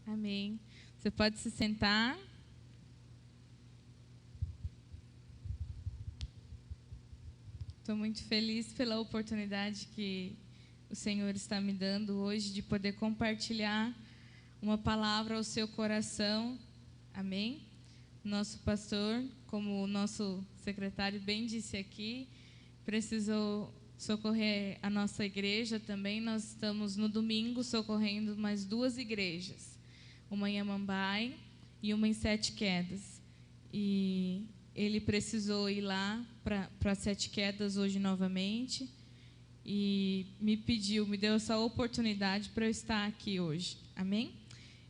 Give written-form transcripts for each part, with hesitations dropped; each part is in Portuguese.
Amém. Você pode se sentar. Estou muito feliz pela oportunidade que o Senhor está me dando hoje de poder compartilhar uma palavra ao seu coração. Amém? Nosso pastor, como o nosso secretário bem disse aqui, precisou socorrer a nossa igreja também. Nós estamos no domingo socorrendo mais 2 igrejas, uma em Amambai e uma em Sete Quedas. E ele precisou ir lá para Sete Quedas hoje novamente e me deu essa oportunidade para eu estar aqui hoje. Amém?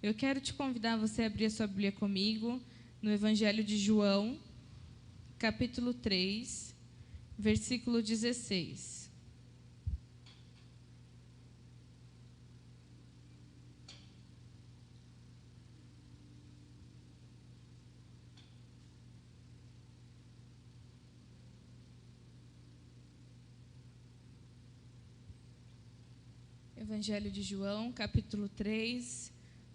Eu quero te convidar você a abrir a sua Bíblia comigo no Evangelho de João, capítulo 3, versículo 16. Evangelho de João, capítulo 3,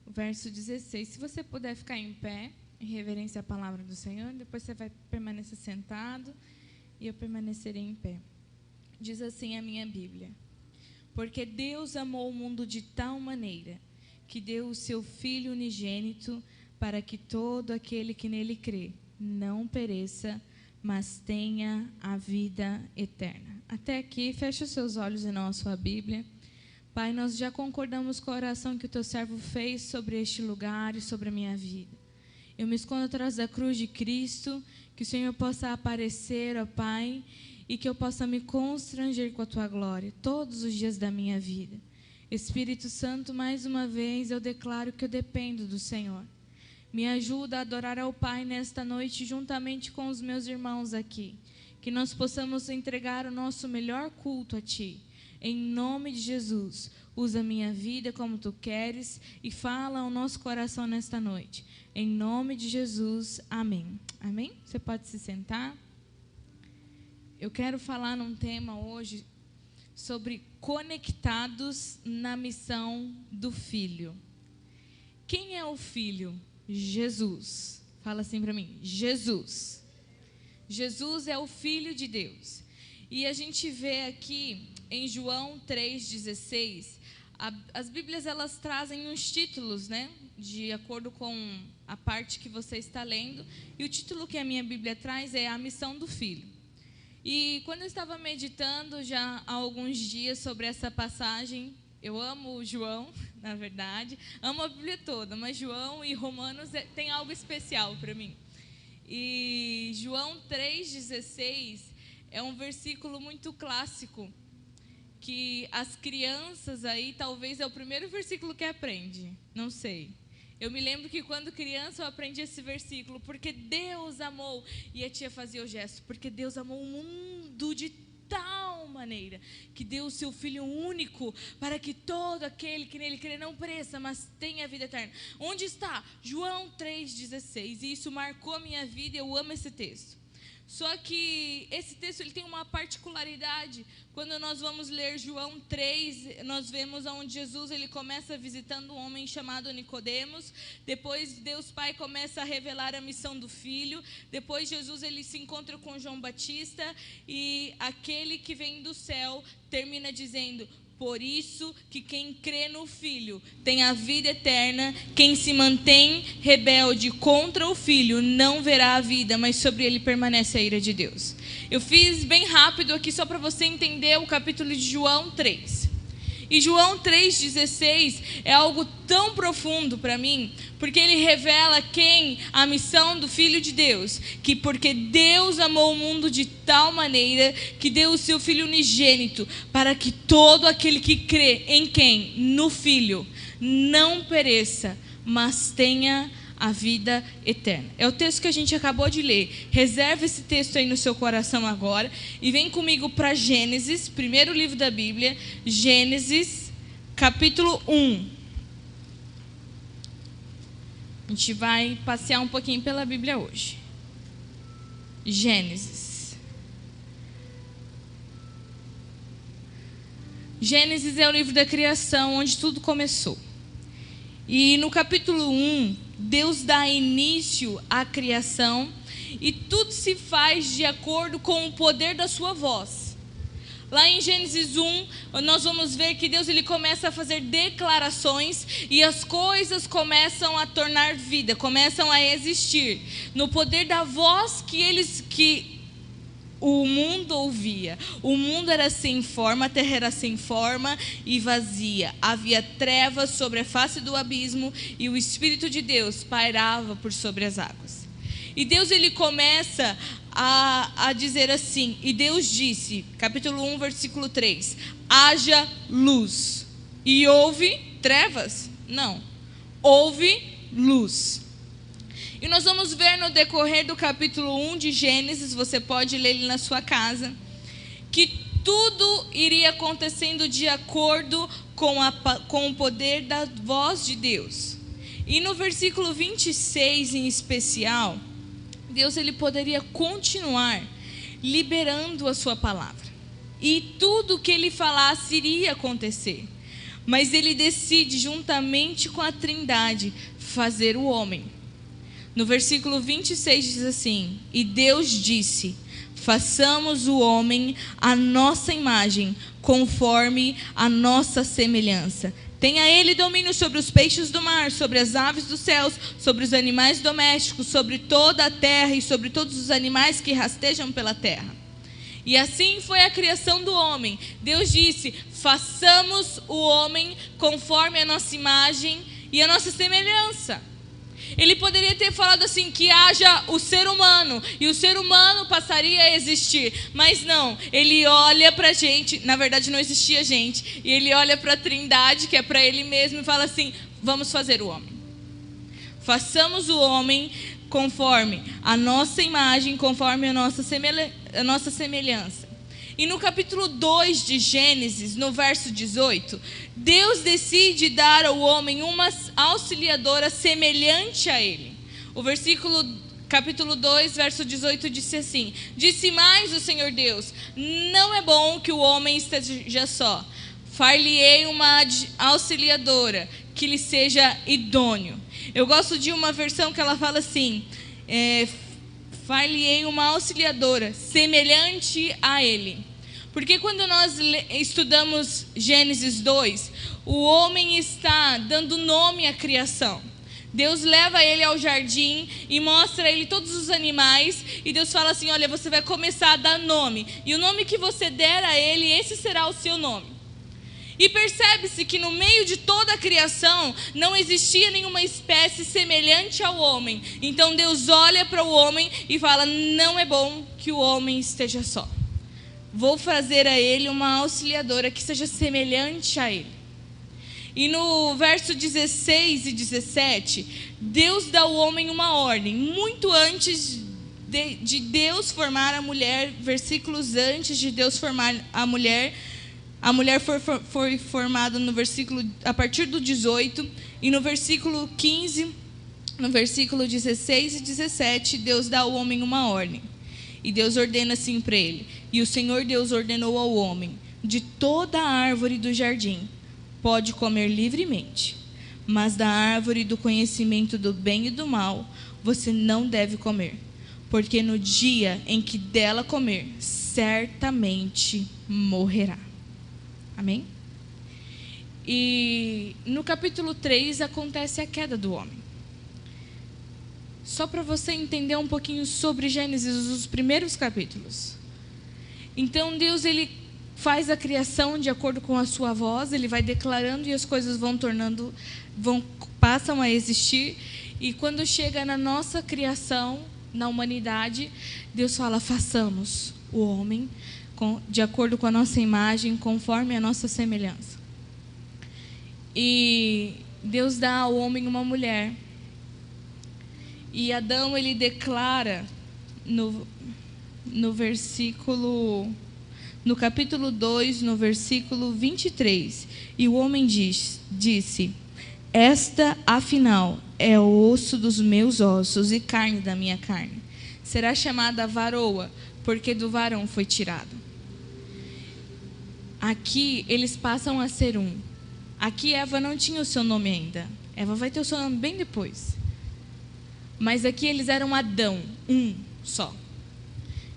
verso 16. Se você puder ficar em pé, em reverência à palavra do Senhor, depois você vai permanecer sentado e eu permanecerei em pé. Diz assim a minha Bíblia: porque Deus amou o mundo de tal maneira que deu o seu Filho unigênito para que todo aquele que nele crê não pereça, mas tenha a vida eterna. Até aqui, feche os seus olhos e não a sua Bíblia. Pai, nós já concordamos com a oração que o teu servo fez sobre este lugar e sobre a minha vida. Eu me escondo atrás da cruz de Cristo, que o Senhor possa aparecer, ó Pai, e que eu possa me constranger com a tua glória todos os dias da minha vida. Espírito Santo, mais uma vez eu declaro que eu dependo do Senhor. Me ajuda a adorar ao Pai nesta noite juntamente com os meus irmãos aqui. Que nós possamos entregar o nosso melhor culto a Ti. Em nome de Jesus, usa a minha vida como Tu queres e fala ao nosso coração nesta noite. Em nome de Jesus, amém. Amém? Você pode se sentar. Eu quero falar num tema hoje sobre conectados na missão do Filho. Quem é o Filho? Jesus. Fala assim para mim, Jesus. Jesus é o Filho de Deus. E a gente vê aqui em João 3,16, as Bíblias elas trazem uns títulos, né? De acordo com a parte que você está lendo. E o título que a minha Bíblia traz é a missão do Filho. E quando eu estava meditando já há alguns dias sobre essa passagem, eu amo João, na verdade, amo a Bíblia toda, mas João e Romanos tem algo especial para mim. E João 3,16 é um versículo muito clássico, que as crianças aí, talvez é o primeiro versículo que aprende, não sei. Eu me lembro que quando criança eu aprendi esse versículo, porque Deus amou, e a tia fazia o gesto, porque Deus amou o mundo de tal maneira, que deu o seu Filho único, para que todo aquele que nele crê não pereça, mas tenha a vida eterna. Onde está? João 3,16, e isso marcou a minha vida, eu amo esse texto. Só que esse texto ele tem uma particularidade. Quando nós vamos ler João 3, nós vemos onde Jesus ele começa visitando um homem chamado Nicodemos. Depois Deus Pai começa a revelar a missão do Filho. Depois Jesus ele se encontra com João Batista e aquele que vem do céu termina dizendo: por isso que quem crê no Filho tem a vida eterna, quem se mantém rebelde contra o Filho não verá a vida, mas sobre ele permanece a ira de Deus. Eu fiz bem rápido aqui só para você entender o capítulo de João 3. E João 3,16 é algo tão profundo para mim, porque ele revela a missão do Filho de Deus, que porque Deus amou o mundo de tal maneira que deu o seu Filho unigênito, para que todo aquele que crê em quem? No Filho, não pereça, mas tenha a vida eterna. É o texto que a gente acabou de ler. Reserve esse texto aí no seu coração agora e vem comigo para Gênesis, primeiro livro da Bíblia, Gênesis, capítulo 1. A gente vai passear um pouquinho pela Bíblia hoje. Gênesis. Gênesis é o livro da criação, onde tudo começou. E no capítulo 1, Deus dá início à criação e tudo se faz de acordo com o poder da sua voz. Lá em Gênesis 1, nós vamos ver que Deus ele começa a fazer declarações e as coisas começam a tornar vida, começam a existir no poder da voz que o mundo ouvia. O mundo era sem forma, a terra era sem forma e vazia. Havia trevas sobre a face do abismo e o Espírito de Deus pairava por sobre as águas. E Deus ele começa a dizer assim, e Deus disse, capítulo 1, versículo 3, haja luz. E houve trevas? Não. Houve luz. E nós vamos ver no decorrer do capítulo 1 de Gênesis, você pode ler ele na sua casa, que tudo iria acontecendo de acordo com o poder da voz de Deus. E no versículo 26 em especial, Deus ele poderia continuar liberando a sua palavra. E tudo o que ele falasse iria acontecer. Mas ele decide, juntamente com a Trindade, fazer o homem. No versículo 26 diz assim, e Deus disse, façamos o homem à nossa imagem, conforme a nossa semelhança. Tenha ele domínio sobre os peixes do mar, sobre as aves dos céus, sobre os animais domésticos, sobre toda a terra e sobre todos os animais que rastejam pela terra. E assim foi a criação do homem. Deus disse, façamos o homem conforme a nossa imagem e a nossa semelhança. Ele poderia ter falado assim, que haja o ser humano, e o ser humano passaria a existir. Mas não, ele olha para a gente, na verdade não existia gente, e ele olha para a Trindade, que é para ele mesmo, e fala assim, vamos fazer o homem. Façamos o homem conforme a nossa imagem, conforme a nossa semelhança. E no capítulo 2 de Gênesis, no verso 18, Deus decide dar ao homem uma auxiliadora semelhante a ele. O capítulo 2, verso 18, disse assim, disse mais o Senhor Deus, não é bom que o homem esteja só. Far-lhe-ei uma auxiliadora, que lhe seja idôneo. Eu gosto de uma versão que ela fala assim, far-lhe-ei uma auxiliadora semelhante a ele. Porque quando nós estudamos Gênesis 2, o homem está dando nome à criação. Deus leva ele ao jardim e mostra a ele todos os animais. E Deus fala assim, olha, você vai começar a dar nome. E o nome que você der a ele, esse será o seu nome. E percebe-se que no meio de toda a criação não existia nenhuma espécie semelhante ao homem. Então Deus olha para o homem e fala, não é bom que o homem esteja só. Vou fazer a ele uma auxiliadora que seja semelhante a ele. E no verso 16 e 17, Deus dá ao homem uma ordem. Muito antes de Deus formar a mulher, versículos antes de Deus formar a mulher foi formada no versículo, a partir do 18. E no versículo 15, no versículo 16 e 17, Deus dá ao homem uma ordem. E Deus ordena assim para ele, e o Senhor Deus ordenou ao homem, de toda a árvore do jardim, pode comer livremente, mas da árvore do conhecimento do bem e do mal, você não deve comer, porque no dia em que dela comer, certamente morrerá. Amém? E no capítulo 3 acontece a queda do homem. Só para você entender um pouquinho sobre Gênesis, os primeiros capítulos. Então Deus ele faz a criação de acordo com a sua voz, ele vai declarando e as coisas passam a existir. E quando chega na nossa criação, na humanidade, Deus fala, façamos o homem de acordo com a nossa imagem, conforme a nossa semelhança. E Deus dá ao homem uma mulher. E Adão, ele declara no capítulo 2, no versículo 23. E o homem disse, esta, afinal, é o osso dos meus ossos e carne da minha carne. Será chamada varoa, porque do varão foi tirado. Aqui, eles passam a ser um. Aqui, Eva não tinha o seu nome ainda. Eva vai ter o seu nome bem depois. Mas aqui eles eram Adão, um só.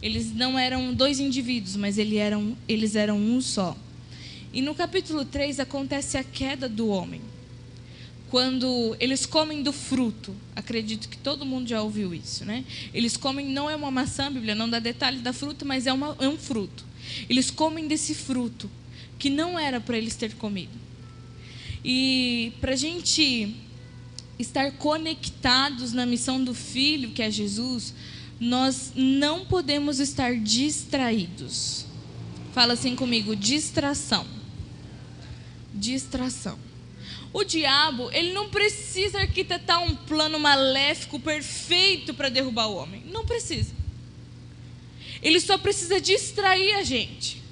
Eles não eram dois indivíduos, mas eles eram um só. E no capítulo 3 acontece a queda do homem. Quando eles comem do fruto, acredito que todo mundo já ouviu isso, né? Eles comem, não é uma maçã, a Bíblia não dá detalhes da fruta, mas é um fruto. Eles comem desse fruto, que não era para eles ter comido. E para a gente estar conectados na missão do Filho, que é Jesus, nós não podemos estar distraídos. Fala assim comigo, distração. Distração. O diabo, ele não precisa arquitetar um plano maléfico perfeito para derrubar o homem. Não precisa. Ele só precisa distrair a gente.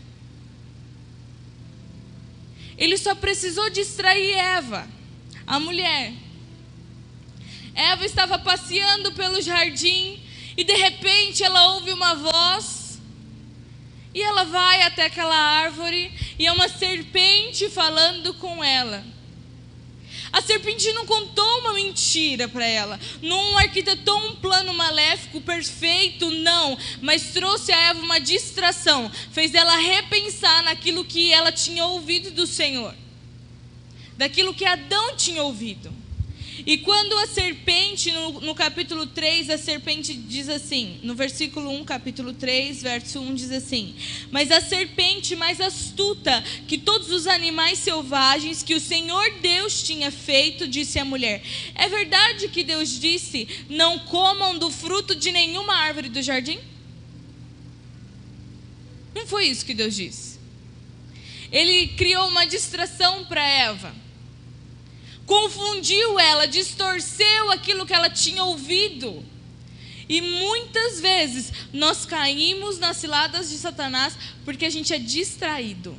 Ele só precisou distrair Eva, a mulher. Eva estava passeando pelo jardim e de repente ela ouve uma voz e ela vai até aquela árvore e é uma serpente falando com ela. A serpente não contou uma mentira para ela, não arquitetou um plano maléfico perfeito, não, mas trouxe a Eva uma distração, fez ela repensar naquilo que ela tinha ouvido do Senhor, daquilo que Adão tinha ouvido. E quando a serpente, no capítulo 3, a serpente diz assim, no versículo 1, capítulo 3, verso 1, diz assim: mas a serpente mais astuta que todos os animais selvagens que o Senhor Deus tinha feito, disse à mulher: é verdade que Deus disse, não comam do fruto de nenhuma árvore do jardim? Não foi isso que Deus disse. Ele criou uma distração para Eva. Confundiu ela, distorceu aquilo que ela tinha ouvido. E muitas vezes nós caímos nas ciladas de Satanás porque a gente é distraído.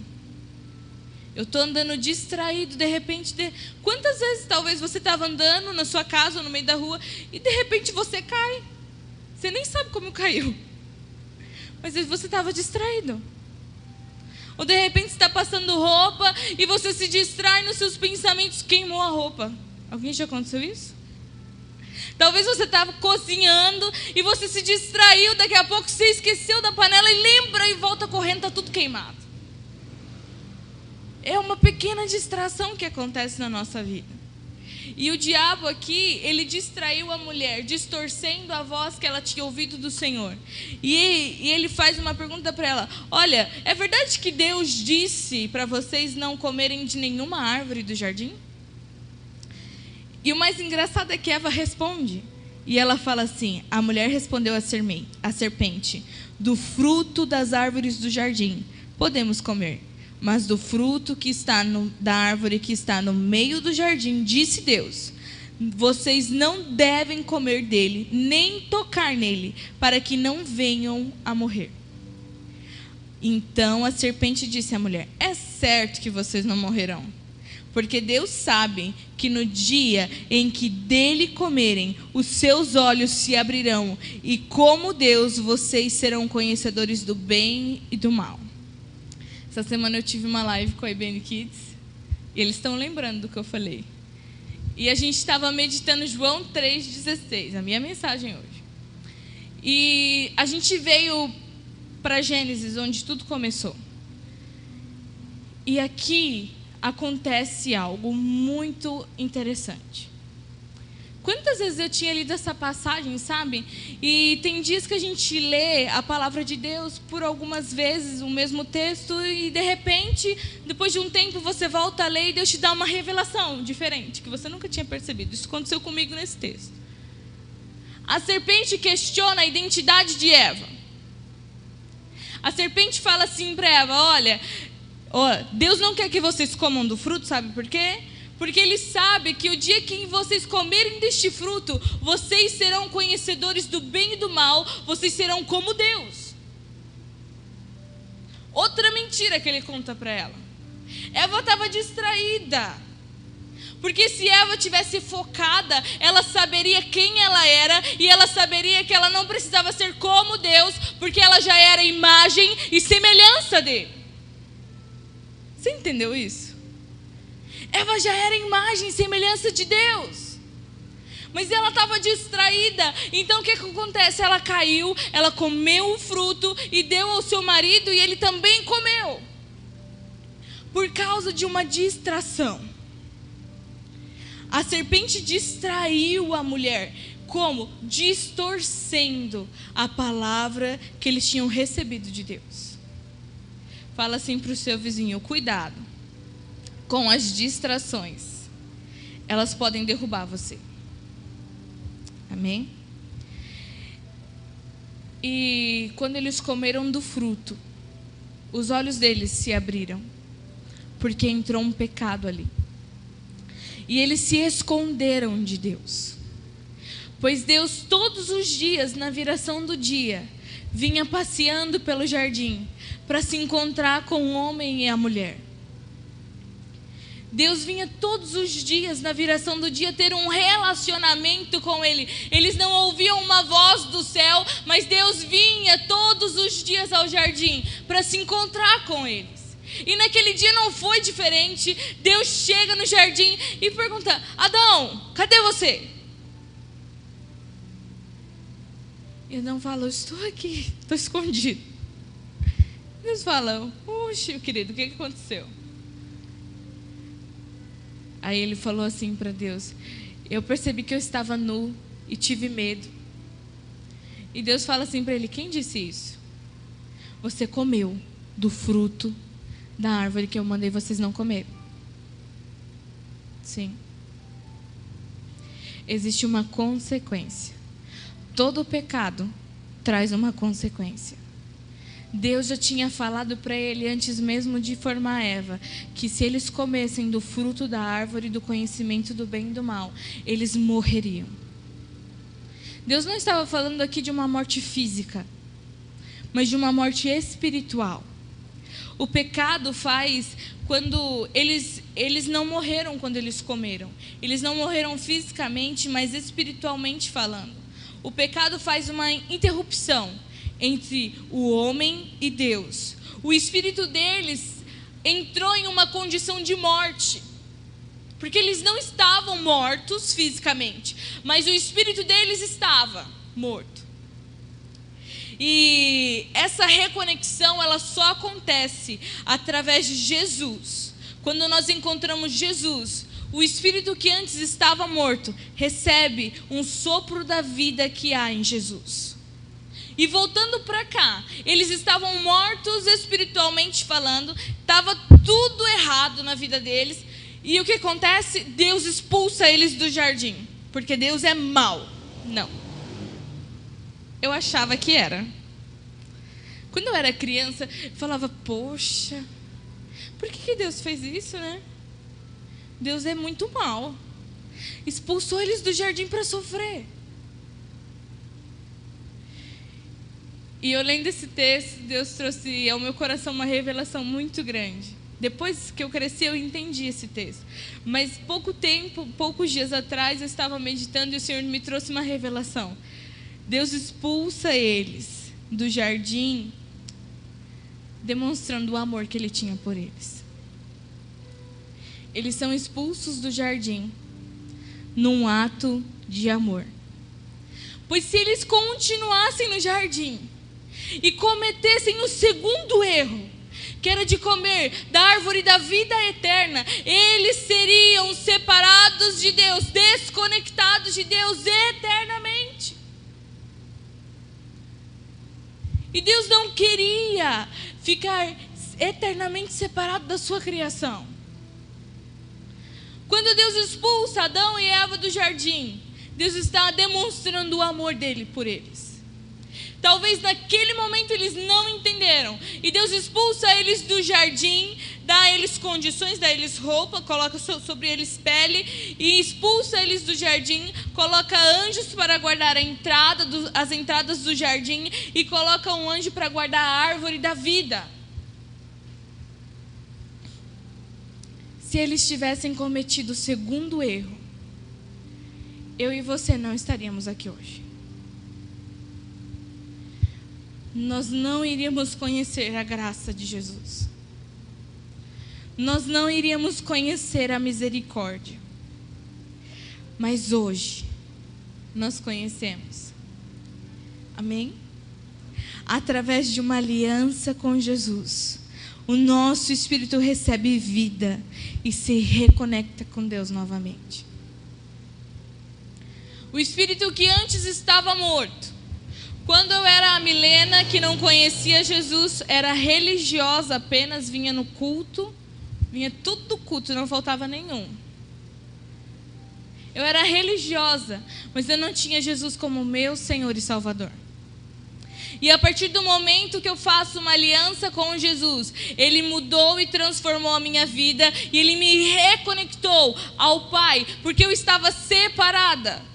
Eu estou andando distraído, de repente... Quantas vezes talvez você estava andando na sua casa ou no meio da rua e de repente você cai? Você nem sabe como caiu. Mas você estava distraído. Ou de repente você está passando roupa e você se distrai nos seus pensamentos, queimou a roupa. Alguém já aconteceu isso? Talvez você estava cozinhando e você se distraiu, daqui a pouco você esqueceu da panela e lembra e volta correndo, está tudo queimado. É uma pequena distração que acontece na nossa vida. E o diabo aqui, ele distraiu a mulher, distorcendo a voz que ela tinha ouvido do Senhor. E ele faz uma pergunta para ela: olha, é verdade que Deus disse para vocês não comerem de nenhuma árvore do jardim? E o mais engraçado é que Eva responde. E ela fala assim, a mulher respondeu à serpente: do fruto das árvores do jardim podemos comer. Mas do fruto da árvore que está no meio do jardim, disse Deus: vocês não devem comer dele, nem tocar nele, para que não venham a morrer. Então a serpente disse à mulher: é certo que vocês não morrerão, porque Deus sabe que no dia em que dele comerem, os seus olhos se abrirão, e como Deus, vocês serão conhecedores do bem e do mal. Essa semana eu tive uma live com a IBN Kids e eles estão lembrando do que eu falei. E a gente estava meditando João 3,16, a minha mensagem hoje. E a gente veio para Gênesis, onde tudo começou. E aqui acontece algo muito interessante. Quantas vezes eu tinha lido essa passagem, sabe? E tem dias que a gente lê a palavra de Deus por algumas vezes, o mesmo texto, e de repente, depois de um tempo, você volta a ler e Deus te dá uma revelação diferente, que você nunca tinha percebido. Isso aconteceu comigo nesse texto. A serpente questiona a identidade de Eva. A serpente fala assim para Eva: olha, Deus não quer que vocês comam do fruto, sabe por quê? Porque Ele sabe que o dia que vocês comerem deste fruto, vocês serão conhecedores do bem e do mal, vocês serão como Deus. Outra mentira que Ele conta para ela. Eva estava distraída. Porque se Eva tivesse focada, ela saberia quem ela era e ela saberia que ela não precisava ser como Deus, porque ela já era imagem e semelhança dele. Você entendeu isso? Eva já era imagem e semelhança de Deus. Mas ela estava distraída. Então o que acontece? Ela caiu, ela comeu o fruto e deu ao seu marido e ele também comeu. Por causa de uma distração. A serpente distraiu a mulher. Como? Distorcendo a palavra que eles tinham recebido de Deus. Fala assim para o seu vizinho: cuidado com as distrações. Elas podem derrubar você. Amém? E quando eles comeram do fruto, os olhos deles se abriram, porque entrou um pecado ali. E eles se esconderam de Deus. Pois Deus todos os dias, na viração do dia, vinha passeando pelo jardim para se encontrar com o homem e a mulher. Deus vinha todos os dias, na viração do dia, ter um relacionamento com ele. Eles não ouviam uma voz do céu, mas Deus vinha todos os dias ao jardim para se encontrar com eles. E naquele dia não foi diferente. Deus chega no jardim e pergunta: Adão, cadê você? E Adão fala: eu estou aqui, estou escondido. Deus fala: puxa, querido, o que aconteceu? Aí ele falou assim para Deus: eu percebi que eu estava nu e tive medo. E Deus fala assim para ele: quem disse isso? Você comeu do fruto da árvore que eu mandei vocês não comerem. Sim. Existe uma consequência. Todo pecado traz uma consequência. Deus já tinha falado para ele antes mesmo de formar Eva, que se eles comessem do fruto da árvore do conhecimento do bem e do mal, eles morreriam. Deus não estava falando aqui de uma morte física, mas de uma morte espiritual. O pecado faz quando eles não morreram quando eles comeram. Eles não morreram fisicamente, mas espiritualmente falando. O pecado faz uma interrupção entre o homem e Deus. O espírito deles entrou em uma condição de morte, porque eles não estavam mortos fisicamente, mas o espírito deles estava morto. E essa reconexão, ela só acontece através de Jesus. Quando nós encontramos Jesus, o espírito que antes estava morto recebe um sopro da vida que há em Jesus. E voltando para cá, eles estavam mortos espiritualmente falando, estava tudo errado na vida deles. E o que acontece? Deus expulsa eles do jardim, porque Deus é mau. Não. Eu achava que era. Quando eu era criança, eu falava: poxa, por que Deus fez isso, né? Deus é muito mau. Expulsou eles do jardim para sofrer. E eu lendo esse texto, Deus trouxe ao meu coração uma revelação muito grande. Depois que eu cresci, eu entendi esse texto. Mas poucos dias atrás, eu estava meditando e o Senhor me trouxe uma revelação. Deus expulsa eles do jardim, demonstrando o amor que Ele tinha por eles. Eles são expulsos do jardim num ato de amor. Pois se eles continuassem no jardim e cometessem o segundo erro, que era de comer da árvore da vida eterna, eles seriam separados de Deus, desconectados de Deus eternamente. E Deus não queria ficar eternamente separado da sua criação. Quando Deus expulsa Adão e Eva do jardim, Deus está demonstrando o amor dele por eles. Talvez naquele momento eles não entenderam. E Deus expulsa eles do jardim, dá a eles condições, dá a eles roupa, coloca sobre eles pele e expulsa eles do jardim, coloca anjos para guardar as entradas do jardim e coloca um anjo para guardar a árvore da vida. Se eles tivessem cometido o segundo erro, eu e você não estaríamos aqui hoje. Nós não iríamos conhecer a graça de Jesus. nós não iríamos conhecer a misericórdia. Mas hoje, nós conhecemos. Amém? Através de uma aliança com Jesus, o nosso espírito recebe vida e se reconecta com Deus novamente. O espírito que antes estava morto. Quando eu era a Milena, que não conhecia Jesus, era religiosa apenas, vinha no culto, vinha tudo do culto, não faltava nenhum. Eu era religiosa, mas eu não tinha Jesus como meu Senhor e Salvador. E a partir do momento que eu faço uma aliança com Jesus, Ele mudou e transformou a minha vida, e Ele me reconectou ao Pai, porque eu estava separada.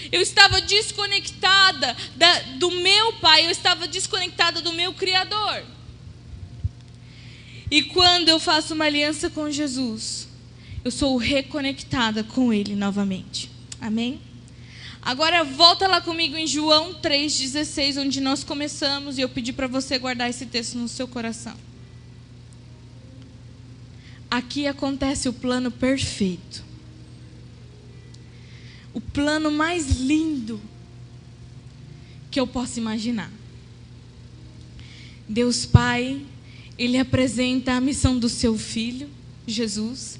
Eu estava desconectada do meu Pai, eu estava desconectada do meu Criador. E quando eu faço uma aliança com Jesus, eu sou reconectada com Ele novamente. Amém? Agora volta lá comigo em João 3,16, onde nós começamos, e eu pedi para você guardar esse texto no seu coração. Aqui acontece o plano perfeito. O plano mais lindo que eu posso imaginar. Deus Pai, Ele apresenta a missão do seu Filho, Jesus.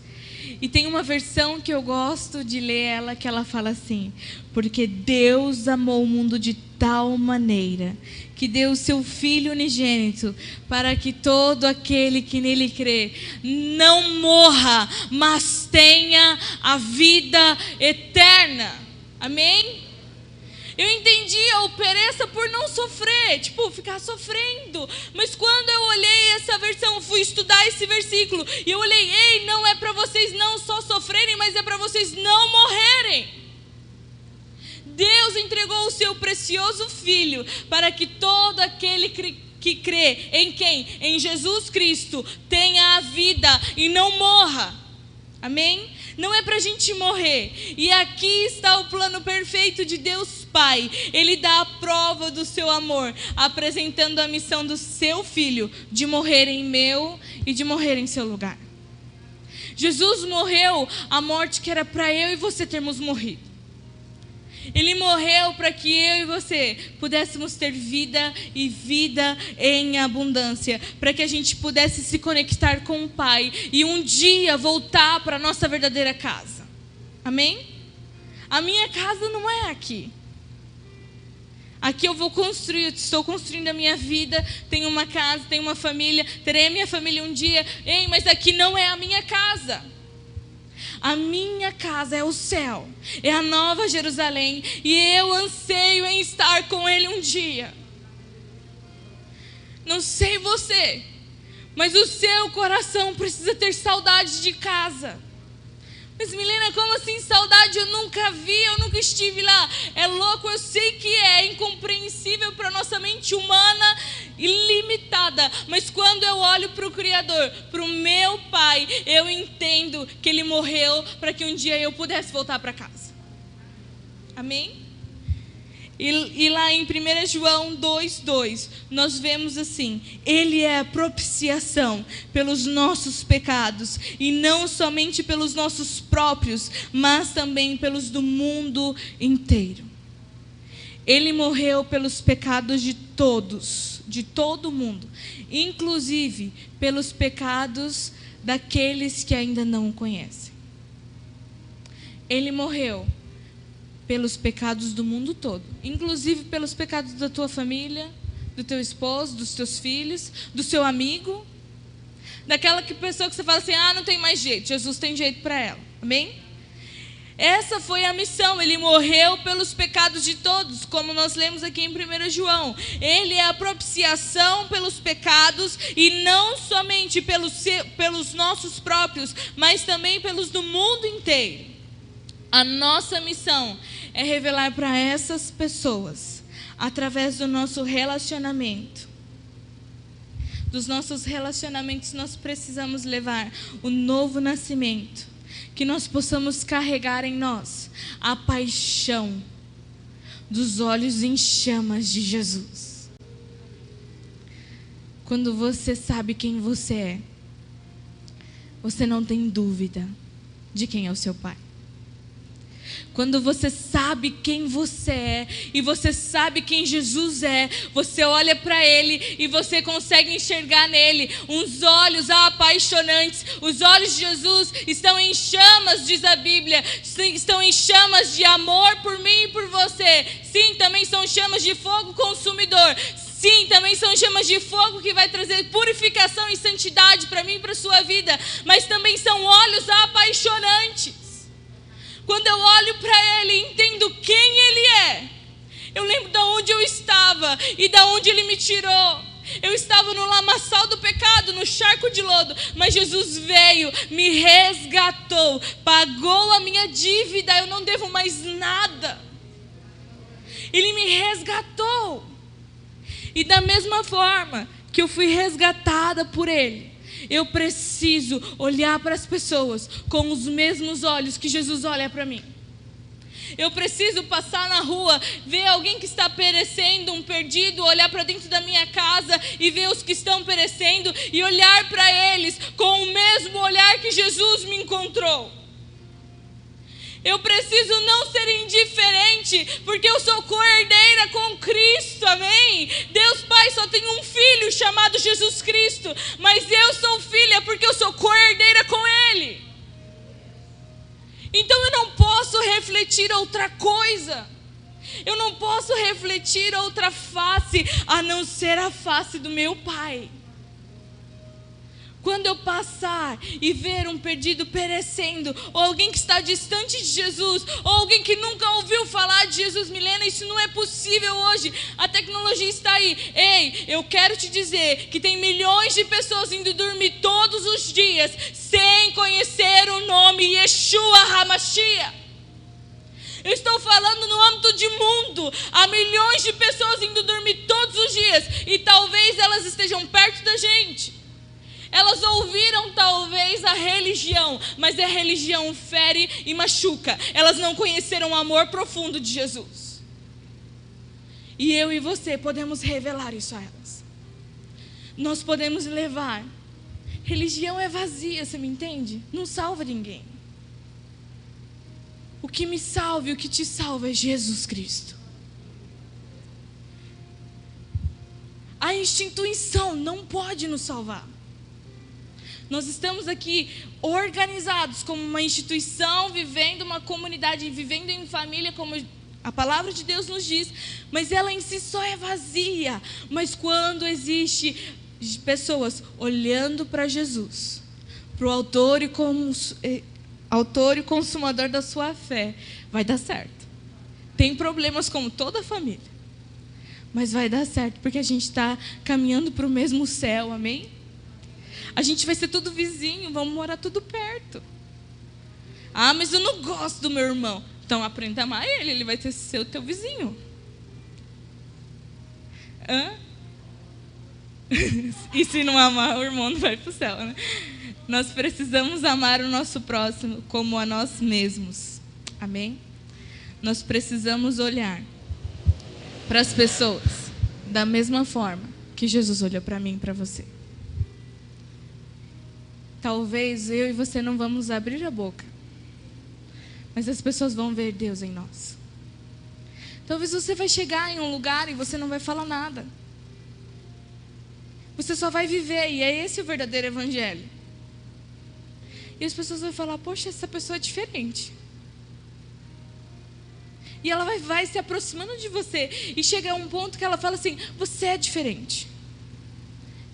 E tem uma versão que eu gosto de ler ela, que ela fala assim: porque Deus amou o mundo de tal maneira, que deu o seu Filho unigênito, para que todo aquele que nele crê, não morra, mas tenha a vida eterna. Amém? Eu entendia o pereça por não sofrer, tipo, ficar sofrendo. Mas quando eu olhei essa versão, fui estudar esse versículo, e eu olhei, ei, não é para vocês não só sofrerem, mas é para vocês não morrerem. Deus entregou o seu precioso Filho, para que todo aquele que crê em quem? Em Jesus Cristo, tenha a vida e não morra. Amém? Não é para a gente morrer. E aqui está o plano perfeito de Deus Pai. Ele dá a prova do seu amor, apresentando a missão do seu Filho de morrer em meu e de morrer em seu lugar. Jesus morreu a morte que era para eu e você termos morrido. Ele morreu para que eu e você pudéssemos ter vida e vida em abundância, para que a gente pudesse se conectar com o Pai e um dia voltar para a nossa verdadeira casa. Amém? A minha casa não é aqui. Aqui eu vou construir, estou construindo a minha vida, tenho uma casa, tenho uma família, terei a minha família um dia. Ei, mas aqui não é a minha casa. A minha casa é o céu, é a nova Jerusalém, e eu anseio em estar com Ele um dia. Não sei você, mas o seu coração precisa ter saudade de casa. Mas Milena, como assim saudade? Eu nunca vi, eu nunca estive lá. É louco, eu sei que é incompreensível para a nossa mente humana e limitada. Mas quando eu olho para o Criador, para o meu Pai, eu entendo que Ele morreu para que um dia eu pudesse voltar para casa. Amém? E lá em 1 João 2,2, nós vemos assim: Ele é a propiciação pelos nossos pecados, e não somente pelos nossos próprios, mas também pelos do mundo inteiro. Ele morreu pelos pecados de todos, de todo mundo, inclusive pelos pecados daqueles que ainda não o conhecem. Ele morreu pelos pecados do mundo todo, inclusive pelos pecados da tua família, do teu esposo, dos teus filhos, do seu amigo, daquela pessoa que você fala assim, não tem mais jeito, Jesus tem jeito para ela, amém? Essa foi a missão, Ele morreu pelos pecados de todos, como nós lemos aqui em 1 João. Ele é a propiciação pelos pecados, e não somente pelos nossos próprios, mas também pelos do mundo inteiro. A nossa missão é revelar para essas pessoas, através do nosso relacionamento. Dos nossos relacionamentos nós precisamos levar o novo nascimento, que nós possamos carregar em nós a paixão dos olhos em chamas de Jesus. Quando você sabe quem você é, você não tem dúvida de quem é o seu pai. Quando você sabe quem você é e você sabe quem Jesus é, você olha para Ele e você consegue enxergar nele uns olhos apaixonantes. Os olhos de Jesus estão em chamas, diz a Bíblia, estão em chamas de amor por mim e por você. Sim, também são chamas de fogo consumidor. Sim, também são chamas de fogo que vai trazer purificação e santidade para mim e para a sua vida. Mas também são olhos apaixonantes. Quando eu olho para Ele e entendo quem Ele é, eu lembro de onde eu estava e de onde Ele me tirou. Eu estava no lamaçal do pecado, no charco de lodo, mas Jesus veio, me resgatou, pagou a minha dívida, eu não devo mais nada. Ele me resgatou. E da mesma forma que eu fui resgatada por Ele, eu preciso olhar para as pessoas com os mesmos olhos que Jesus olha para mim. Eu preciso passar na rua, ver alguém que está perecendo, um perdido, olhar para dentro da minha casa e ver os que estão perecendo e olhar para eles com o mesmo olhar que Jesus me encontrou. Eu preciso não ser indiferente, porque eu sou co-herdeira com Cristo, amém? Deus Pai só tem um filho chamado Jesus Cristo, mas eu sou filha porque eu sou co-herdeira com Ele. Então eu não posso refletir outra coisa, eu não posso refletir outra face, a não ser a face do meu Pai. Quando eu passar e ver um perdido perecendo, ou alguém que está distante de Jesus, ou alguém que nunca ouviu falar de Jesus, Milena, isso não é possível hoje, a tecnologia está aí. Ei, eu quero te dizer que tem milhões de pessoas indo dormir todos os dias, sem conhecer o nome Yeshua HaMashiach. Eu estou falando no âmbito de mundo, há milhões de pessoas indo dormir todos os dias, e talvez elas estejam perto da gente. Elas ouviram talvez a religião, mas a religião fere e machuca. Elas não conheceram o amor profundo de Jesus. E eu e você podemos revelar isso a elas. Nós podemos levar. Religião é vazia, você me entende? Não salva ninguém. O que me salva e o que te salva é Jesus Cristo. A instituição não pode nos salvar. Nós estamos aqui organizados como uma instituição, vivendo uma comunidade, vivendo em família, como a palavra de Deus nos diz, mas ela em si só é vazia. Mas quando existe pessoas olhando para Jesus, para o autor e consumador da sua fé, vai dar certo. Tem problemas como toda família, mas vai dar certo, porque a gente está caminhando para o mesmo céu, amém? A gente vai ser tudo vizinho, vamos morar tudo perto. Ah, mas eu não gosto do meu irmão. Então aprenda a amar ele, ele vai ser o teu vizinho. Hã? E se não amar, o irmão não vai para o céu, né? Nós precisamos amar o nosso próximo como a nós mesmos. Amém? Nós precisamos olhar para as pessoas da mesma forma que Jesus olhou para mim e para você. Talvez eu e você não vamos abrir a boca, mas as pessoas vão ver Deus em nós. Talvez você vai chegar em um lugar e você não vai falar nada. Você só vai viver, e é esse o verdadeiro evangelho. E as pessoas vão falar, poxa, essa pessoa é diferente. E ela vai se aproximando de você, e chega a um ponto que ela fala assim, você é diferente.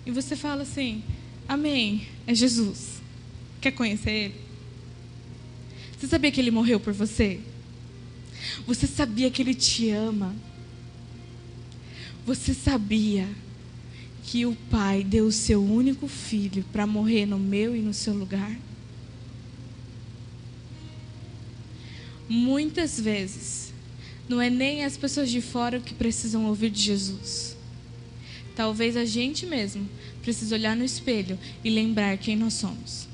E você fala assim, amém, é Jesus. Quer conhecer Ele? Você sabia que Ele morreu por você? Você sabia que Ele te ama? Você sabia que o Pai deu o seu único filho para morrer no meu e no seu lugar? Muitas vezes, não é nem as pessoas de fora que precisam ouvir de Jesus. Talvez a gente mesmo precise olhar no espelho e lembrar quem nós somos.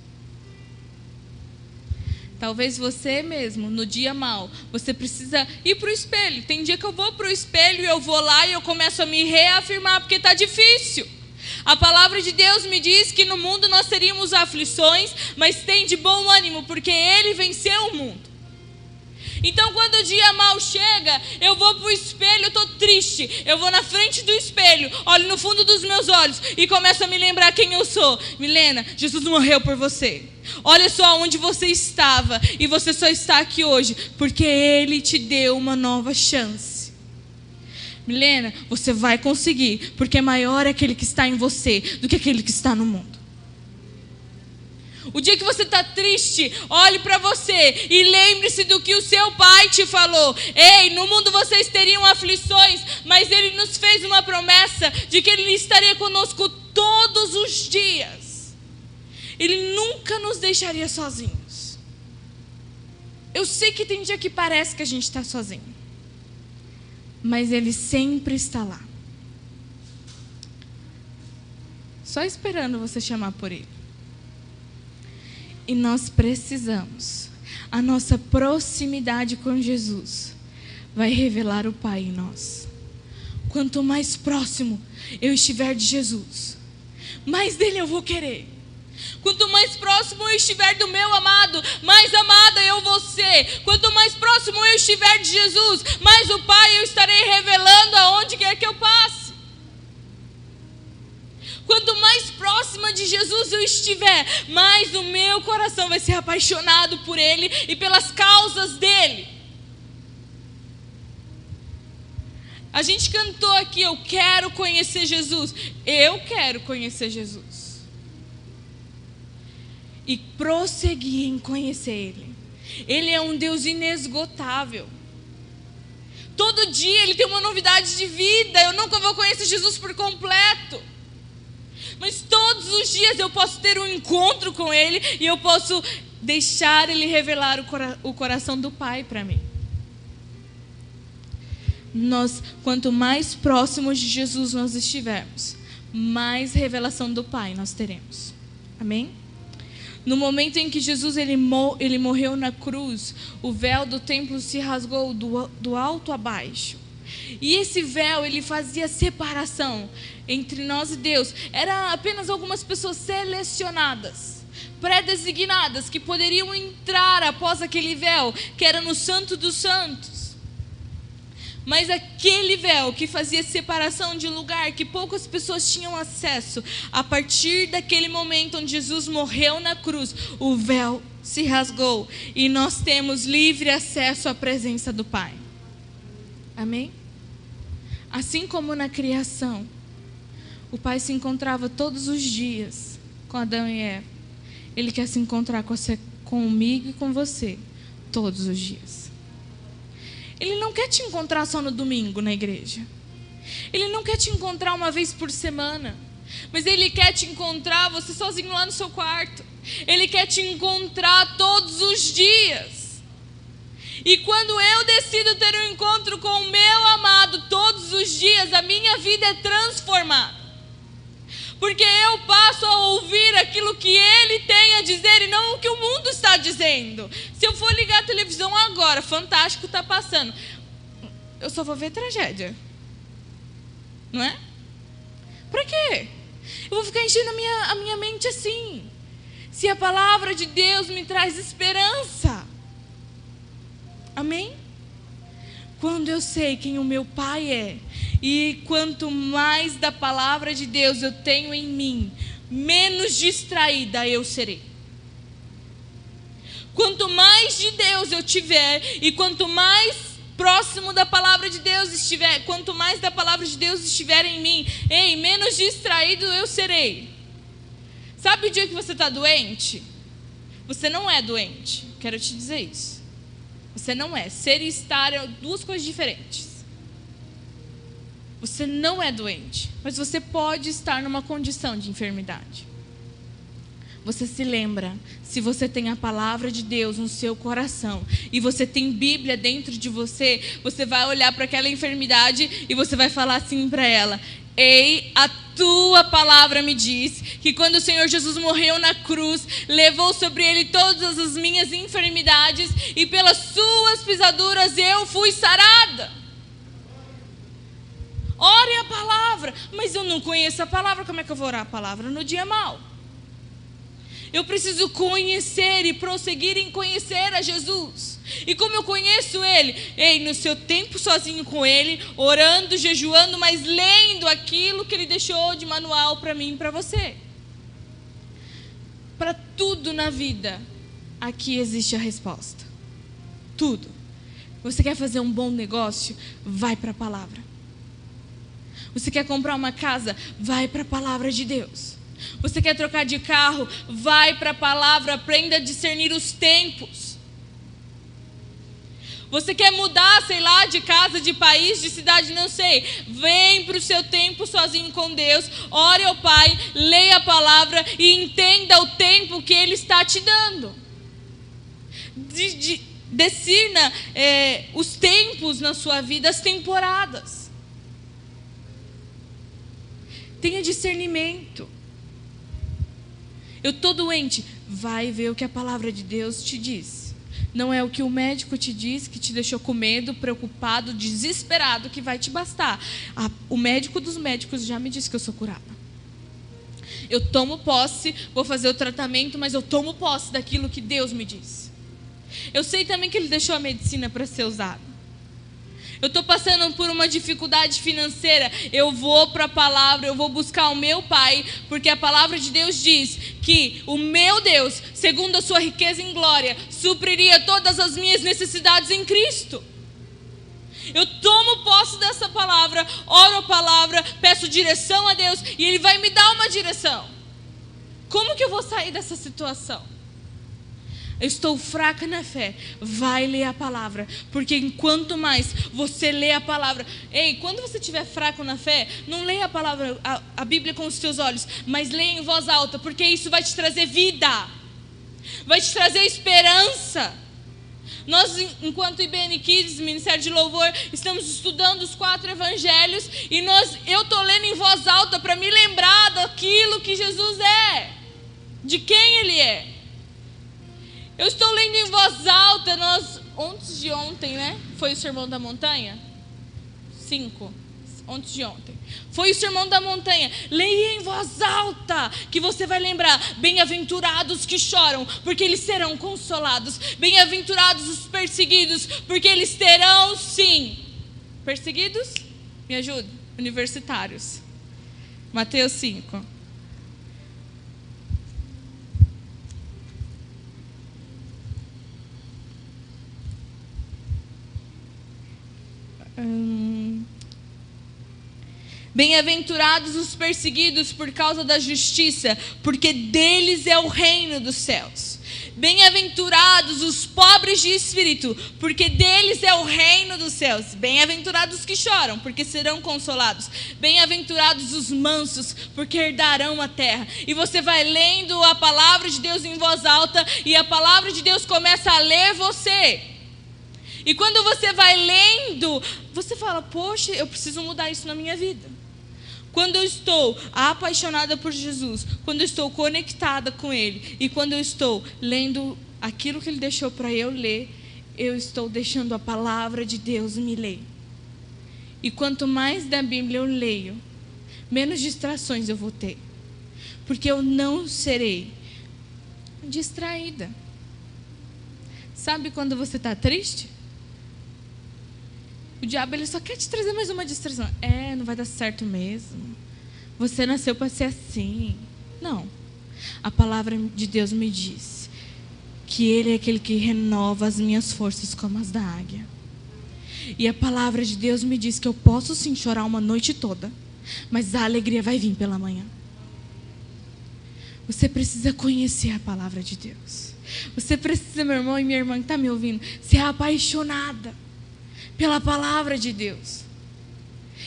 Talvez você mesmo, no dia mau, você precisa ir para o espelho. Tem dia que eu vou para o espelho e eu vou lá e eu começo a me reafirmar porque está difícil. A palavra de Deus me diz que no mundo nós teríamos aflições, mas tem de bom ânimo, porque Ele venceu o mundo. Então quando o dia mau chega, eu vou para o espelho, eu estou triste. Eu vou na frente do espelho, olho no fundo dos meus olhos e começo a me lembrar quem eu sou. Milena, Jesus morreu por você. Olha só onde você estava e você só está aqui hoje porque Ele te deu uma nova chance. Milena, você vai conseguir, porque maior é aquele que está em você do que aquele que está no mundo. O dia que você está triste, olhe para você e lembre-se do que o seu pai te falou. Ei, no mundo vocês teriam aflições, mas Ele nos fez uma promessa de que Ele estaria conosco todos os dias. Ele nunca nos deixaria sozinhos. Eu sei que tem dia que parece que a gente está sozinho, mas Ele sempre está lá, só esperando você chamar por Ele. E nós precisamos, a nossa proximidade com Jesus vai revelar o Pai em nós. Quanto mais próximo eu estiver de Jesus, mais dele eu vou querer. Quanto mais próximo eu estiver do meu amado, mais amada eu vou ser. Quanto mais próximo eu estiver de Jesus, mais o Pai eu estarei revelando aonde quer que eu passe. Quanto mais próxima de Jesus eu estiver, mais o meu coração vai ser apaixonado por Ele e pelas causas dEle. A gente cantou aqui, eu quero conhecer Jesus. Eu quero conhecer Jesus. E prosseguir em conhecer Ele. Ele é um Deus inesgotável. Todo dia Ele tem uma novidade de vida. Eu nunca vou conhecer Jesus por completo. Mas todos os dias eu posso ter um encontro com Ele e eu posso deixar Ele revelar o coração do Pai para mim. Quanto mais próximos de Jesus nós estivermos, mais revelação do Pai nós teremos. Amém? No momento em que Jesus ele morreu na cruz, o véu do templo se rasgou do alto a baixo. E esse véu, ele fazia separação entre nós e Deus. Era apenas algumas pessoas selecionadas, pré-designadas, que poderiam entrar após aquele véu, que era no Santo dos Santos. Mas aquele véu que fazia separação de lugar que poucas pessoas tinham acesso, a partir daquele momento onde Jesus morreu na cruz, o véu se rasgou e nós temos livre acesso à presença do Pai. Amém? Assim como na criação, o Pai se encontrava todos os dias com Adão e Eva, Ele quer se encontrar comigo e com você todos os dias. Ele não quer te encontrar só no domingo na igreja. Ele não quer te encontrar uma vez por semana. Mas Ele quer te encontrar você sozinho lá no seu quarto. Ele quer te encontrar todos os dias. E quando eu decido ter um encontro com o meu amado todos os dias, a minha vida é transformada. Porque eu passo a ouvir aquilo que Ele tem a dizer e não o que o mundo está dizendo. Se eu for ligar a televisão agora, Fantástico está passando, eu só vou ver tragédia. Não é? Para quê? Eu vou ficar enchendo a minha mente assim. Se a palavra de Deus me traz esperança. Amém? Quando eu sei quem o meu Pai é, e quanto mais da palavra de Deus eu tenho em mim, menos distraída eu serei. Quanto mais de Deus eu tiver, e quanto mais próximo da palavra de Deus estiver, quanto mais da palavra de Deus estiver em mim, menos distraído eu serei. Sabe o dia que você está doente? Você não é doente, quero te dizer isso. Você não é. Ser e estar são duas coisas diferentes. Você não é doente, mas você pode estar numa condição de enfermidade. Você se lembra, se você tem a palavra de Deus no seu coração e você tem Bíblia dentro de você, você vai olhar para aquela enfermidade e você vai falar assim para ela: ei, a tua palavra me diz que quando o Senhor Jesus morreu na cruz, levou sobre Ele todas as minhas enfermidades e pelas suas pisaduras eu fui sarada. Ore a palavra. Mas eu não conheço a palavra, como é que eu vou orar a palavra no dia mau? Eu preciso conhecer e prosseguir em conhecer a Jesus. E como eu conheço Ele? No seu tempo sozinho com Ele, orando, jejuando, mas lendo aquilo que Ele deixou de manual para mim e para você. Para tudo na vida, aqui existe a resposta. Tudo. Você quer fazer um bom negócio? Vai para a palavra. Você quer comprar uma casa? Vai para a palavra de Deus. Você quer trocar de carro? Vai para a palavra, aprenda a discernir os tempos. Você quer mudar, sei lá, de casa, de país, de cidade, não sei. Vem para o seu tempo sozinho com Deus, ore ao Pai, leia a palavra e entenda o tempo que Ele está te dando. Discirna os tempos na sua vida, as temporadas. Tenha discernimento. Eu estou doente, vai ver o que a palavra de Deus te diz. Não é o que o médico te diz, que te deixou com medo, preocupado, desesperado, que vai te bastar. O médico dos médicos já me disse que eu sou curada. Eu tomo posse, vou fazer o tratamento, mas eu tomo posse daquilo que Deus me diz. Eu sei também que Ele deixou a medicina para ser usada. Eu estou passando por uma dificuldade financeira, eu vou para a palavra, eu vou buscar o meu Pai, porque a palavra de Deus diz que o meu Deus, segundo a sua riqueza em glória, supriria todas as minhas necessidades em Cristo. Eu tomo posse dessa palavra, oro a palavra, peço direção a Deus e Ele vai me dar uma direção. Como que eu vou sair dessa situação? Eu estou fraca na fé. Vai ler a palavra. Porque enquanto mais você lê a palavra... quando você estiver fraco na fé, não leia a palavra, a Bíblia com os teus olhos, mas leia em voz alta, porque isso vai te trazer vida. Vai te trazer esperança. Nós, enquanto IBN Kids, Ministério de Louvor, estamos estudando os 4 evangelhos e eu estou lendo em voz alta para me lembrar daquilo que Jesus é, de quem Ele é. Eu estou lendo em voz alta, antes de ontem, né? Foi o Sermão da Montanha? 5, antes de ontem. Foi o Sermão da Montanha. Leia em voz alta, que você vai lembrar. Bem-aventurados que choram, porque eles serão consolados. Bem-aventurados os perseguidos, porque eles terão, sim. Perseguidos? Me ajude. Universitários. Mateus 5. Bem-aventurados os perseguidos por causa da justiça, porque deles é o reino dos céus. Bem-aventurados os pobres de espírito, porque deles é o reino dos céus. Bem-aventurados os que choram, porque serão consolados. Bem-aventurados os mansos, porque herdarão a terra. E você vai lendo a palavra de Deus em voz alta, e a palavra de Deus começa a ler você. E quando você vai lendo, você fala, poxa, eu preciso mudar isso na minha vida. Quando eu estou apaixonada por Jesus, quando eu estou conectada com Ele, e quando eu estou lendo aquilo que Ele deixou para eu ler, eu estou deixando a palavra de Deus me ler. E quanto mais da Bíblia eu leio, menos distrações eu vou ter. Porque eu não serei distraída. Sabe quando você está triste? O diabo, ele só quer te trazer mais uma distração. Não vai dar certo mesmo. Você nasceu para ser assim. Não. A palavra de Deus me diz que Ele é aquele que renova as minhas forças como as da águia. E a palavra de Deus me diz que eu posso sim chorar uma noite toda, mas a alegria vai vir pela manhã. Você precisa conhecer a palavra de Deus. Você precisa, meu irmão e minha irmã que está me ouvindo, ser apaixonada pela palavra de Deus.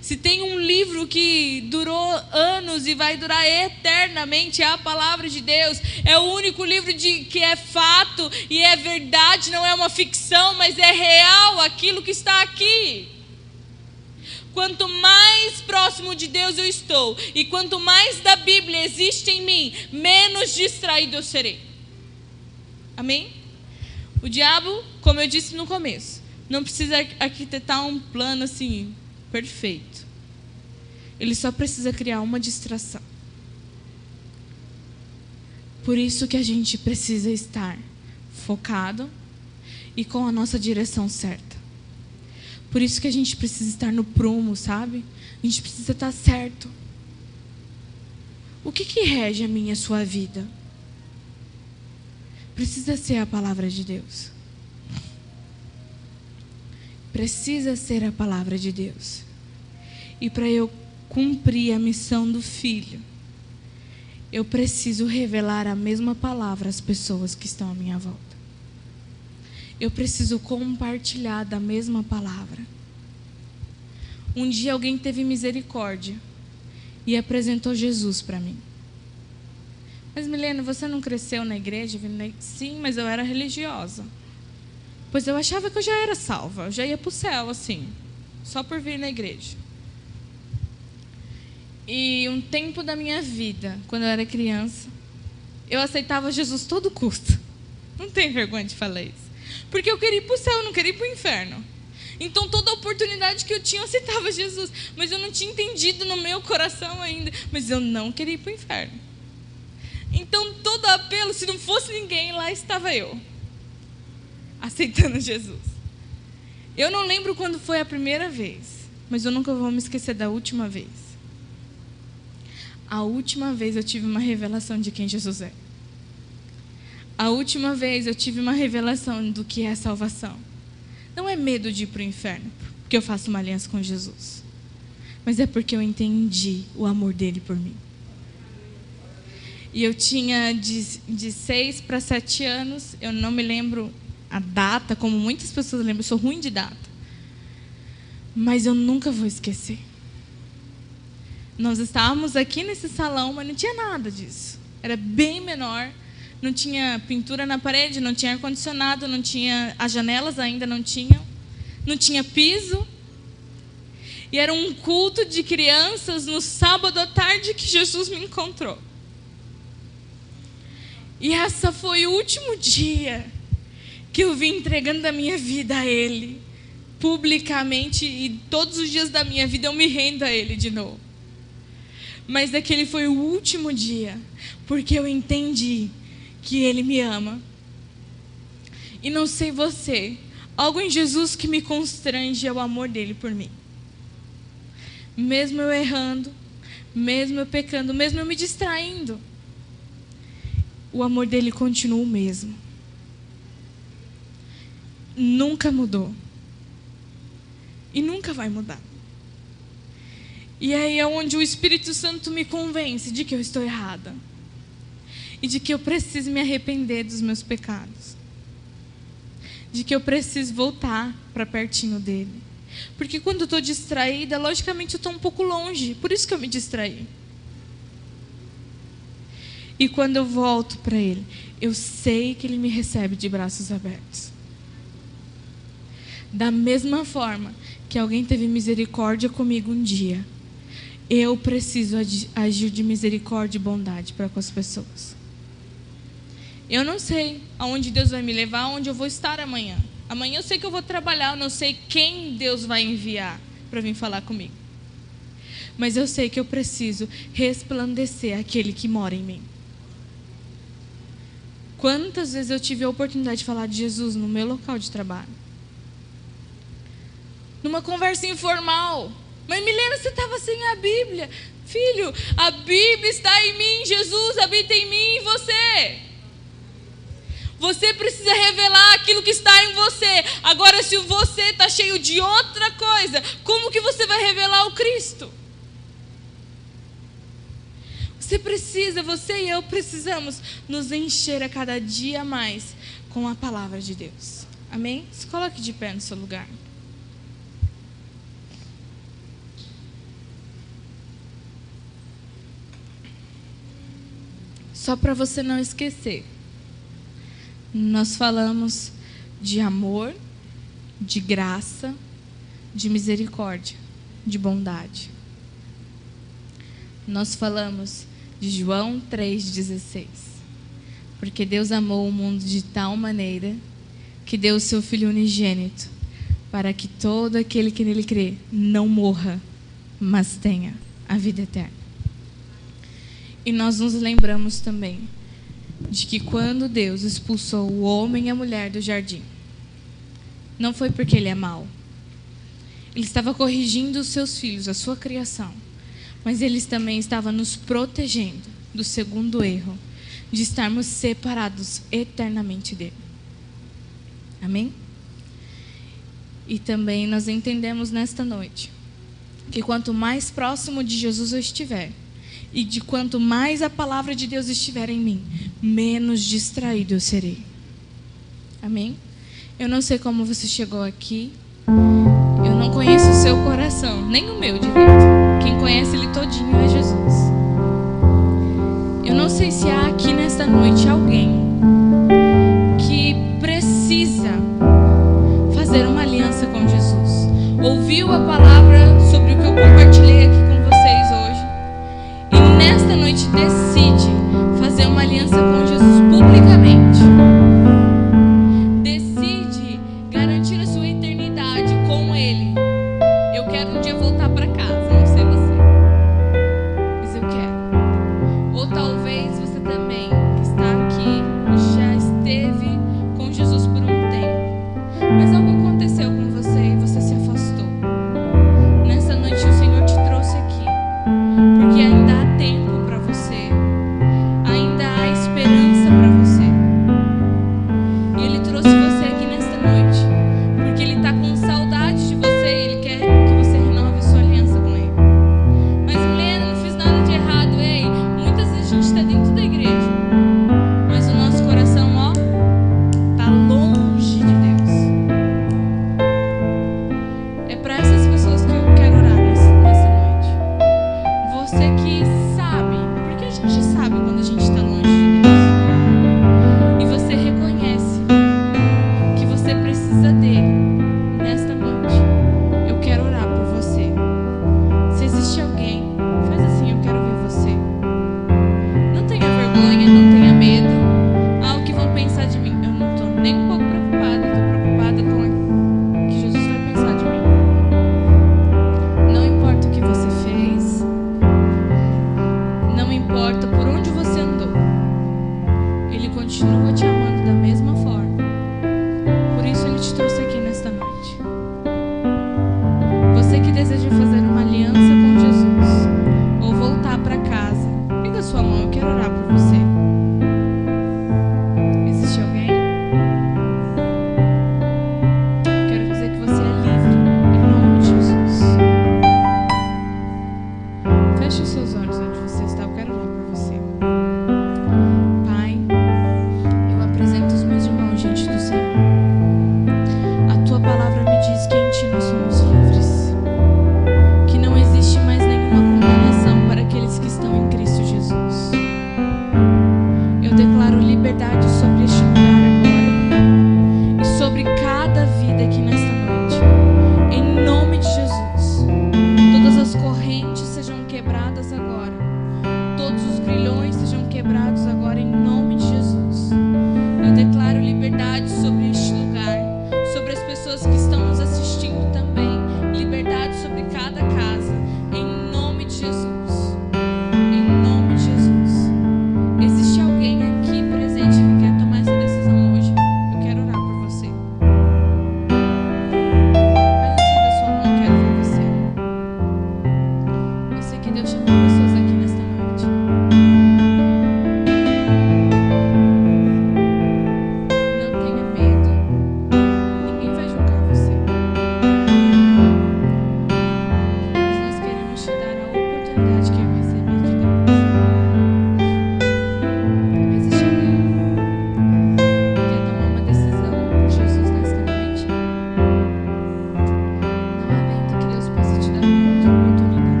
Se tem um livro que durou anos e vai durar eternamente, é a palavra de Deus. É o único livro que é fato e é verdade, não é uma ficção, mas é real aquilo que está aqui. Quanto mais próximo de Deus eu estou e quanto mais da Bíblia existe em mim, menos distraído eu serei. Amém? O diabo, como eu disse no começo, não precisa arquitetar um plano assim, perfeito. Ele só precisa criar uma distração. Por isso que a gente precisa estar focado e com a nossa direção certa. Por isso que a gente precisa estar no prumo, sabe? A gente precisa estar certo. O que rege a minha e a sua vida? Precisa ser a palavra de Deus. Precisa ser a palavra de Deus. E para eu cumprir a missão do Filho, eu preciso revelar a mesma palavra às pessoas que estão à minha volta. Eu preciso compartilhar da mesma palavra. Um dia alguém teve misericórdia e apresentou Jesus para mim. Mas Milena, você não cresceu na igreja? Sim, mas eu era religiosa. Pois eu achava que eu já era salva, eu já ia para o céu assim, só por vir na igreja. E um tempo da minha vida, quando eu era criança, eu aceitava Jesus a todo custo. Não tenho vergonha de falar isso. Porque eu queria ir para o céu, eu não queria ir para o inferno. Então toda oportunidade que eu tinha, eu aceitava Jesus. Mas eu não tinha entendido no meu coração ainda. Mas eu não queria ir para o inferno. Então todo apelo, se não fosse ninguém, lá estava eu, aceitando Jesus. Eu não lembro quando foi a primeira vez, mas eu nunca vou me esquecer da última vez. A última vez eu tive uma revelação de quem Jesus é. A última vez eu tive uma revelação do que é salvação. Não é medo de ir para o inferno, porque eu faço uma aliança com Jesus. Mas é porque eu entendi o amor dele por mim. E eu tinha de 6 para 7 anos, eu não me lembro a data, como muitas pessoas lembram, eu sou ruim de data. Mas eu nunca vou esquecer. Nós estávamos aqui nesse salão, mas não tinha nada disso. Era bem menor, não tinha pintura na parede, não tinha ar-condicionado, não tinha, as janelas ainda não tinha piso. E era um culto de crianças no sábado à tarde que Jesus me encontrou. E essa foi o último dia que eu vim entregando a minha vida a Ele, publicamente, e todos os dias da minha vida eu me rendo a Ele de novo. Mas aquele foi o último dia, porque eu entendi que Ele me ama. E não sei você, algo em Jesus que me constrange é o amor dele por mim. Mesmo eu errando, mesmo eu pecando, mesmo eu me distraindo, o amor dele continua o mesmo. Nunca mudou. E nunca vai mudar. E aí é onde o Espírito Santo me convence de que eu estou errada. E de que eu preciso me arrepender dos meus pecados. De que eu preciso voltar para pertinho dele. Porque quando eu estou distraída, logicamente eu estou um pouco longe. Por isso que eu me distraí. E quando eu volto para ele, eu sei que ele me recebe de braços abertos. Da mesma forma que alguém teve misericórdia comigo um dia, eu preciso agir de misericórdia e bondade para com as pessoas. Eu não sei aonde Deus vai me levar, aonde eu vou estar amanhã. Amanhã eu sei que eu vou trabalhar, eu não sei quem Deus vai enviar para vir falar comigo. Mas eu sei que eu preciso resplandecer aquele que mora em mim. Quantas vezes eu tive a oportunidade de falar de Jesus no meu local de trabalho? Numa conversa informal. Mas Milena, você estava sem a Bíblia. Filho, a Bíblia está em mim, Jesus habita em mim e em você. Você precisa revelar aquilo que está em você. Agora, se você está cheio de outra coisa, como que você vai revelar o Cristo? Você e eu precisamos nos encher a cada dia mais com a palavra de Deus. Amém? Se coloque de pé no seu lugar. Só para você não esquecer. Nós falamos de amor, de graça, de misericórdia, de bondade. Nós falamos de João 3,16. Porque Deus amou o mundo de tal maneira que deu o seu Filho unigênito, para que todo aquele que nele crê não morra, mas tenha a vida eterna. E nós nos lembramos também de que quando Deus expulsou o homem e a mulher do jardim, não foi porque Ele é mau. Ele estava corrigindo os seus filhos, a sua criação. Mas Ele também estava nos protegendo do segundo erro, de estarmos separados eternamente dEle. Amém? E também nós entendemos nesta noite que quanto mais próximo de Jesus eu estiver, e de quanto mais a palavra de Deus estiver em mim, menos distraído eu serei. Amém? Eu não sei como você chegou aqui. Eu não conheço o seu coração, nem o meu direito. Quem conhece ele todinho é Jesus. Eu não sei se há aqui nesta noite alguém que precisa fazer uma aliança com Jesus. Ouviu a palavra sobre o que eu compartilhei aqui com vocês hoje e nesta noite decide fazer uma aliança com Jesus publicamente. Decide garantir a sua eternidade com Ele. Eu quero um dia voltar para casa, não sei você, mas eu quero. Ou talvez você também que está aqui já esteve com Jesus por um tempo, mas algo aconteceu com você e você se afastou. Nessa noite o Senhor te trouxe aqui porque ainda há tempo para você, ainda há esperança para você. E Ele trouxe você aqui nesta noite porque Ele está com saudade de você e Ele quer que você renove sua aliança com Ele. Mas Milena, não fiz nada de errado. Ei, muitas vezes a gente está dentro da igreja, mas o nosso coração, ó, está longe de Deus. É para essas pessoas que eu quero orar nessa noite. Você que sabe, porque a gente sabe quando a gente está longe de Deus. E você reconhece que você precisa dele nesta noite. Eu quero orar por você. Se existe alguém, faz assim, eu quero ver você. Não tenha vergonha, não tenha medo. Ah, o que vão pensar de mim? Eu não estou nem um pouco preocupada. Eu estou preocupada com o que Jesus vai pensar de mim. Não importa o que você fez. Não importa por onde você andou. Ele continua te amando da mesma forma. Por isso Ele te trouxe aqui nesta noite. Você que deseja fazer uma aliança com Jesus ou voltar para casa, pega a sua mão, eu quero orar por você. Existe alguém? Quero dizer que você é livre em nome de Jesus. Feche os seus olhos onde você está, eu quero orar por você. Pai, eu apresento os meus irmãos diante do Senhor. A tua palavra me diz que em ti nós somos livres, que não existe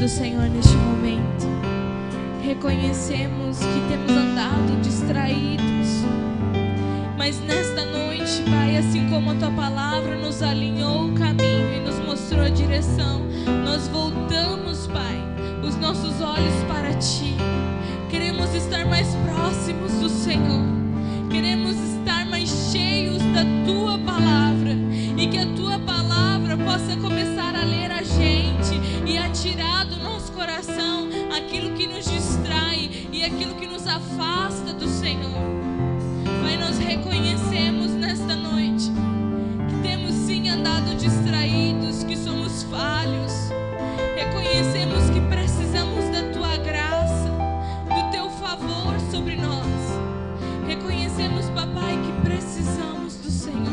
do Senhor neste momento. Reconhecemos que temos andado distraídos, mas nesta noite, Pai, assim como a Tua palavra nos alinhou o caminho e nos mostrou a direção, nós voltamos, Pai, os nossos olhos para Ti. Queremos estar mais próximos do Senhor, queremos estar mais cheios da Tua palavra, e que a Tua palavra possa começar a ler a gente e a tirar do nosso coração aquilo que nos distrai e aquilo que nos afasta do Senhor. Pai, nós reconhecemos nesta noite que temos sim andado distraídos, que somos falhos. Reconhecemos que precisamos da Tua graça, do Teu favor sobre nós. Reconhecemos, Papai, que precisamos do Senhor.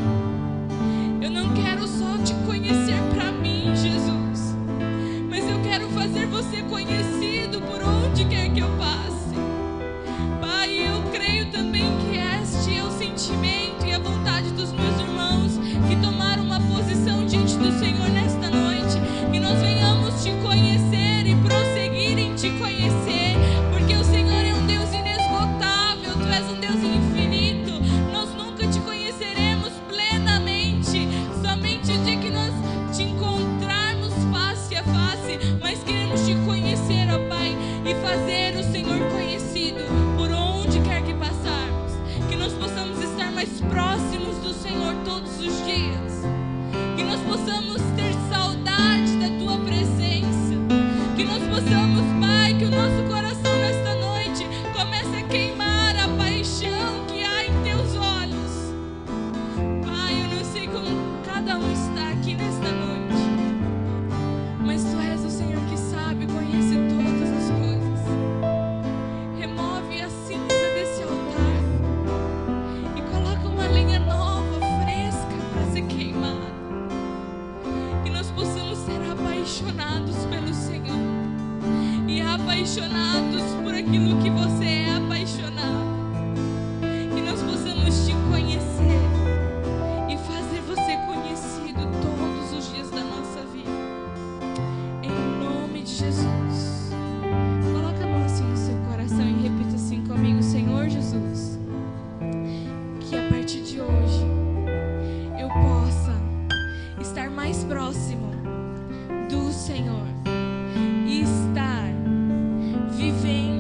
Eu não quero só Te conhecer para mim, Jesus, mas eu quero fazer Você conhecido por onde quer que eu passe. Pai, eu creio também que este é o sentimento e a vontade dos meus irmãos que tomaram uma posição diante do Senhor nesta noite, que nós venhamos Te conhecer e prosseguir em Te conhecer, porque o Senhor é um Deus inesgotável, Tu és um Deus infinito. Nós nunca Te conheceremos plenamente, somente o dia que nós Te encontrarmos face a face, mas queremos Te conhecer, ó Pai, e fazer o Senhor conhecido por onde quer que passarmos, que nós possamos estar mais próximos do Senhor todos os dias, que nós possamos ter saudade da Tua presença, que nós possamos, Pai, que o nosso coração nesta noite comece a queimar a paixão que há em Teus olhos. Pai, eu não sei como cada um está aqui nesta noite, mas Tu és o Senhor que sabe, conhece todas as coisas. Remove a cinza desse altar e coloca uma lenha nova, fresca, para ser queimada. Que nós possamos ser apaixonados pelo Senhor e apaixonados por aquilo que Você é apaixonado. Que nós possamos Te conhecer e fazer Você conhecido todos os dias da nossa vida. Em nome de Jesus. Coloca a mão assim no seu coração e repita assim comigo: Senhor Jesus, que a partir de hoje eu possa estar mais próximo do Senhor e estar vivendo